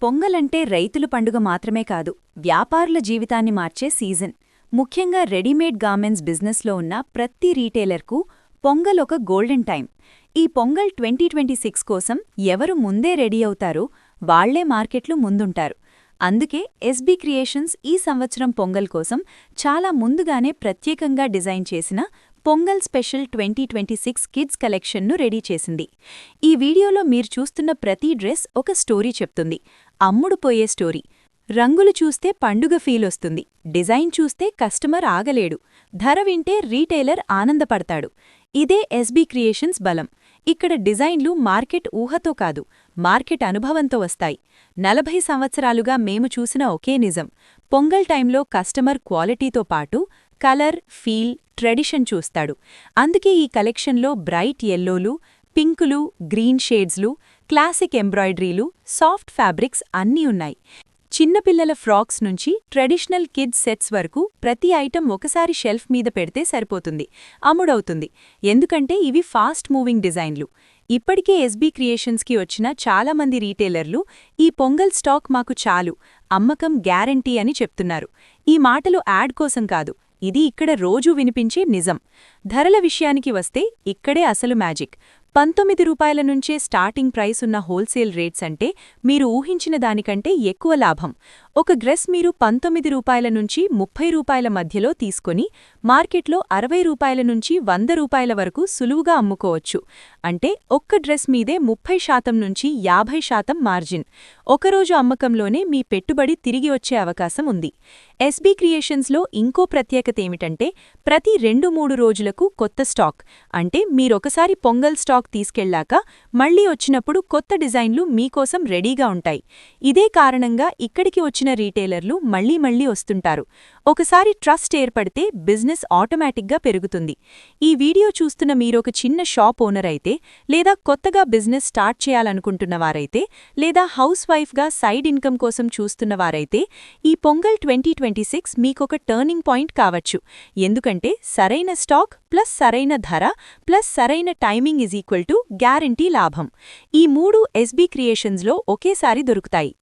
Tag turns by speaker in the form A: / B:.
A: పొంగలంటే రైతుల పండుగ మాత్రమే కాదు, వ్యాపారుల జీవితాన్ని మార్చే సీజన్. ముఖ్యంగా రెడీమేడ్ గార్మెంట్స్ బిజినెస్లో ఉన్న ప్రతి రీటైలర్కు పొంగల్ ఒక గోల్డెన్ టైం. ఈ పొంగల్ 2026 కోసం ఎవరు ముందే రెడీ అవుతారో వాళ్లే మార్కెట్లు ముందుంటారు. అందుకే ఎస్బీ క్రియేషన్స్ ఈ సంవత్సరం పొంగల్ కోసం చాలా ముందుగానే ప్రత్యేకంగా డిజైన్ చేసిన పొంగల్ స్పెషల్ 2026 కిడ్స్ కలెక్షన్ను రెడీ చేసింది. ఈ వీడియోలో మీరు చూస్తున్న ప్రతి డ్రెస్ ఒక స్టోరీ చెప్తుంది. అమ్ముడుపోయే స్టోరీ. రంగులు చూస్తే పండుగ ఫీలొస్తుంది, డిజైన్ చూస్తే కస్టమర్ ఆగలేడు, ధర వింటే రీటైలర్ ఆనందపడతాడు. ఇదే ఎస్బీ క్రియేషన్స్ బలం. ఇక్కడ డిజైన్లు మార్కెట్ ఊహతో కాదు, మార్కెట్ అనుభవంతో వస్తాయి. 40 సంవత్సరాలుగా మేము చూసిన ఒకే నిజం: పొంగల్ టైంలో కస్టమర్ క్వాలిటీతో పాటు కలర్, ఫీల్, ట్రెడిషన్ చూస్తాడు. అందుకే ఈ కలెక్షన్లో బ్రైట్ యెల్లోలు, పింకులు, గ్రీన్ షేడ్స్లు, క్లాసిక్ ఎంబ్రాయిడరీలు, సాఫ్ట్ ఫ్యాబ్రిక్స్ అన్నీ ఉన్నాయి. చిన్నపిల్లల ఫ్రాక్స్ నుంచి ట్రెడిషనల్ కిడ్స్ సెట్స్ వరకు ప్రతి ఐటెం ఒకసారి షెల్ఫ్ మీద పెడితే సరిపోతుంది, అమ్ముడవుతుంది. ఎందుకంటే ఇవి ఫాస్ట్ మూవింగ్ డిజైన్లు. ఇప్పటికే ఎస్బీ క్రియేషన్స్కి వచ్చిన చాలామంది రీటైలర్లు ఈ పొంగల్ స్టాక్ మాకు చాలు, అమ్మకం గ్యారంటీ అని చెప్తున్నారు. ఈ మాటలు యాడ్ కోసం కాదు, ఇది ఇక్కడ రోజూ వినిపించే నిజం. ధరల విషయానికి వస్తే ఇక్కడే అసలు మ్యాజిక్. 19 రూపాయల నుంచే స్టార్టింగ్ ప్రైస్ ఉన్న హోల్సేల్ రేట్స్ అంటే మీరు ఊహించిన దానికంటే ఎక్కువ లాభం. ఒక డ్రెస్ మీరు 19 రూపాయల నుంచి 30 రూపాయల మధ్యలో తీసుకొని మార్కెట్లో 60 రూపాయల నుంచి 100 రూపాయల వరకు సులువుగా అమ్ముకోవచ్చు. అంటే ఒక్క డ్రెస్ మీదే 30% నుంచి 50% మార్జిన్. ఒకరోజు అమ్మకంలోనే మీ పెట్టుబడి తిరిగి వచ్చే అవకాశం ఉంది. ఎస్బీ క్రియేషన్స్లో ఇంకో ప్రత్యేకతేమిటంటే ప్రతి 2-3 రోజులకు కొత్త స్టాక్. అంటే మీరొకసారి పొంగల్ స్టాక్ తీసుకెళ్లాక మళ్లీ వచ్చినప్పుడు కొత్త డిజైన్లు మీకోసం రెడీగా ఉంటాయి. ఇదే కారణంగా ఇక్కడికి వచ్చిన రీటైలర్లు మళ్లీ వస్తుంటారు. ఒకసారి ట్రస్ట్ ఏర్పడితే బిజినెస్ ఆటోమేటిక్గా పెరుగుతుంది. ఈ వీడియో చూస్తున్న మీరొక చిన్న షాప్ ఓనర్ అయితే, లేదా కొత్తగా బిజినెస్ స్టార్ట్ చేయాలనుకుంటున్నవారైతే, లేదా హౌస్ వైఫ్గా సైడ్ ఇన్కమ్ కోసం చూస్తున్నవారైతే ఈ పొంగల్ 2026 మీకొక టర్నింగ్ పాయింట్ కావచ్చు. ఎందుకంటే సరైన స్టాక్ ప్లస్ సరైన ధర ప్లస్ సరైన టైమింగ్ = గ్యారంటీ లాభం. ఈ మూడు ఎస్బీ క్రియేషన్స్లో ఒకేసారి దొరుకుతాయి.